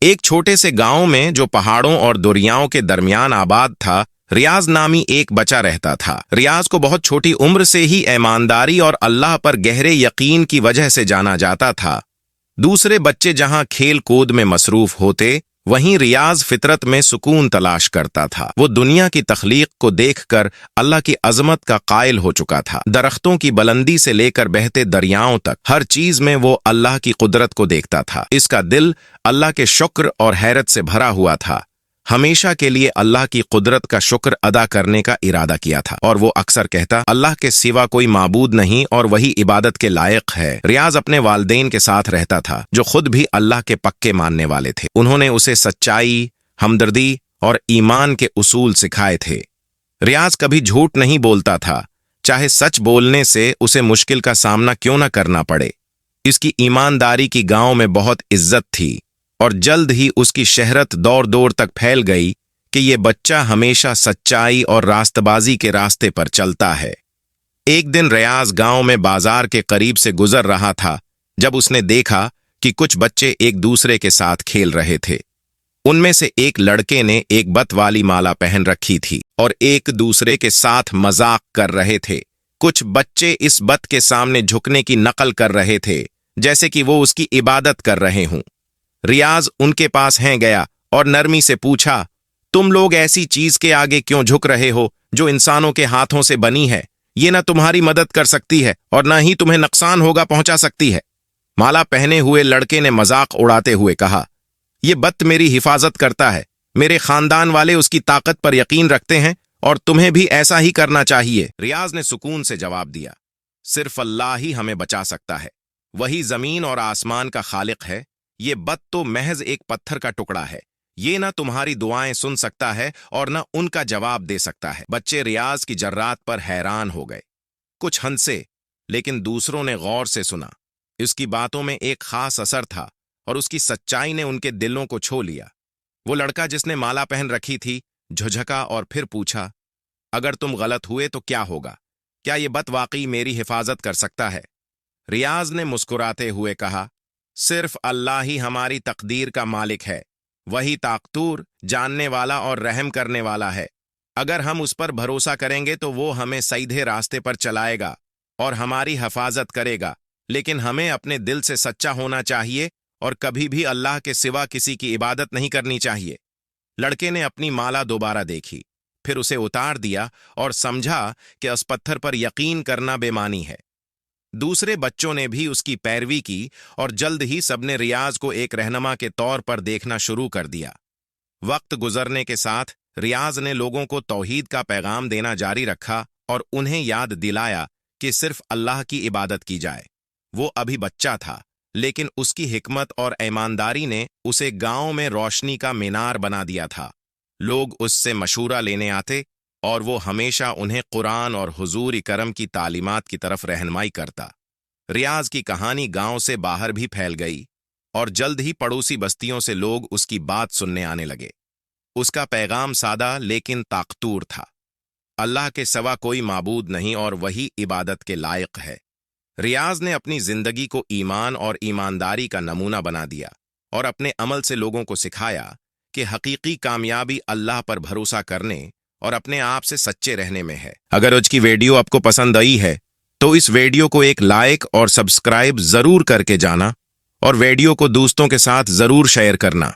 ایک چھوٹے سے گاؤں میں جو پہاڑوں اور دریاؤں کے درمیان آباد تھا، ریاض نامی ایک بچہ رہتا تھا۔ ریاض کو بہت چھوٹی عمر سے ہی ایمانداری اور اللہ پر گہرے یقین کی وجہ سے جانا جاتا تھا۔ دوسرے بچے جہاں کھیل کود میں مصروف ہوتے، وہیں ریاض فطرت میں سکون تلاش کرتا تھا۔ وہ دنیا کی تخلیق کو دیکھ کر اللہ کی عظمت کا قائل ہو چکا تھا۔ درختوں کی بلندی سے لے کر بہتے دریاؤں تک ہر چیز میں وہ اللہ کی قدرت کو دیکھتا تھا۔ اس کا دل اللہ کے شکر اور حیرت سے بھرا ہوا تھا۔ ہمیشہ کے لیے اللہ کی قدرت کا شکر ادا کرنے کا ارادہ کیا تھا، اور وہ اکثر کہتا، اللہ کے سوا کوئی معبود نہیں اور وہی عبادت کے لائق ہے۔ ریاض اپنے والدین کے ساتھ رہتا تھا، جو خود بھی اللہ کے پکے ماننے والے تھے۔ انہوں نے اسے سچائی، ہمدردی اور ایمان کے اصول سکھائے تھے۔ ریاض کبھی جھوٹ نہیں بولتا تھا، چاہے سچ بولنے سے اسے مشکل کا سامنا کیوں نہ کرنا پڑے۔ اس کی ایمانداری کی گاؤں میں بہت عزت تھی، اور جلد ہی اس کی شہرت دور دور تک پھیل گئی کہ یہ بچہ ہمیشہ سچائی اور راست بازی کے راستے پر چلتا ہے۔ ایک دن ریاض گاؤں میں بازار کے قریب سے گزر رہا تھا، جب اس نے دیکھا کہ کچھ بچے ایک دوسرے کے ساتھ کھیل رہے تھے۔ ان میں سے ایک لڑکے نے ایک بت والی مالا پہن رکھی تھی اور ایک دوسرے کے ساتھ مذاق کر رہے تھے۔ کچھ بچے اس بت کے سامنے جھکنے کی نقل کر رہے تھے، جیسے کہ وہ اس کی عبادت کر رہے ہوں۔ ریاض ان کے پاس گیا اور نرمی سے پوچھا، تم لوگ ایسی چیز کے آگے کیوں جھک رہے ہو جو انسانوں کے ہاتھوں سے بنی ہے؟ یہ نہ تمہاری مدد کر سکتی ہے اور نہ ہی تمہیں نقصان پہنچا سکتی ہے۔ مالا پہنے ہوئے لڑکے نے مذاق اڑاتے ہوئے کہا، یہ بت میری حفاظت کرتا ہے، میرے خاندان والے اس کی طاقت پر یقین رکھتے ہیں اور تمہیں بھی ایسا ہی کرنا چاہیے۔ ریاض نے سکون سے جواب دیا، صرف اللہ ہی ہمیں بچا سکتا ہے، وہی زمین اور آسمان کا خالق ہے۔ یہ بت تو محض ایک پتھر کا ٹکڑا ہے، یہ نہ تمہاری دعائیں سن سکتا ہے اور نہ ان کا جواب دے سکتا ہے۔ بچے ریاض کی جرات پر حیران ہو گئے، کچھ ہنسے، لیکن دوسروں نے غور سے سنا۔ اس کی باتوں میں ایک خاص اثر تھا اور اس کی سچائی نے ان کے دلوں کو چھو لیا۔ وہ لڑکا جس نے مالا پہن رکھی تھی جھجھکا اور پھر پوچھا، اگر تم غلط ہوئے تو کیا ہوگا؟ کیا یہ بت واقعی میری حفاظت کر سکتا ہے؟ ریاض نے مسکراتے ہوئے کہا، صرف اللہ ہی ہماری تقدیر کا مالک ہے، وہی طاقتور، جاننے والا اور رحم کرنے والا ہے۔ اگر ہم اس پر بھروسہ کریں گے تو وہ ہمیں سیدھے راستے پر چلائے گا اور ہماری حفاظت کرے گا، لیکن ہمیں اپنے دل سے سچا ہونا چاہیے اور کبھی بھی اللہ کے سوا کسی کی عبادت نہیں کرنی چاہیے۔ لڑکے نے اپنی مالا دوبارہ دیکھی، پھر اسے اتار دیا اور سمجھا کہ اس پتھر پر یقین کرنا بے معنی ہے۔ دوسرے بچوں نے بھی اس کی پیروی کی اور جلد ہی سب نے ریاض کو ایک رہنما کے طور پر دیکھنا شروع کر دیا۔ وقت گزرنے کے ساتھ ریاض نے لوگوں کو توحید کا پیغام دینا جاری رکھا اور انہیں یاد دلایا کہ صرف اللہ کی عبادت کی جائے۔ وہ ابھی بچہ تھا، لیکن اس کی حکمت اور ایمانداری نے اسے گاؤں میں روشنی کا مینار بنا دیا تھا۔ لوگ اس سے مشورہ لینے آتے اور وہ ہمیشہ انہیں قرآن اور حضور کرم کی تعلیمات کی طرف رہنمائی کرتا۔ ریاض کی کہانی گاؤں سے باہر بھی پھیل گئی اور جلد ہی پڑوسی بستیوں سے لوگ اس کی بات سننے آنے لگے۔ اس کا پیغام سادہ لیکن طاقتور تھا، اللہ کے سوا کوئی معبود نہیں اور وہی عبادت کے لائق ہے۔ ریاض نے اپنی زندگی کو ایمان اور ایمانداری کا نمونہ بنا دیا اور اپنے عمل سے لوگوں کو سکھایا کہ حقیقی کامیابی اللہ پر بھروسہ کرنے اور اپنے آپ سے سچے رہنے میں ہے۔ اگر آج کی ویڈیو آپ کو پسند آئی ہے تو اس ویڈیو کو ایک لائک اور سبسکرائب ضرور کر کے جانا، اور ویڈیو کو دوستوں کے ساتھ ضرور شیئر کرنا۔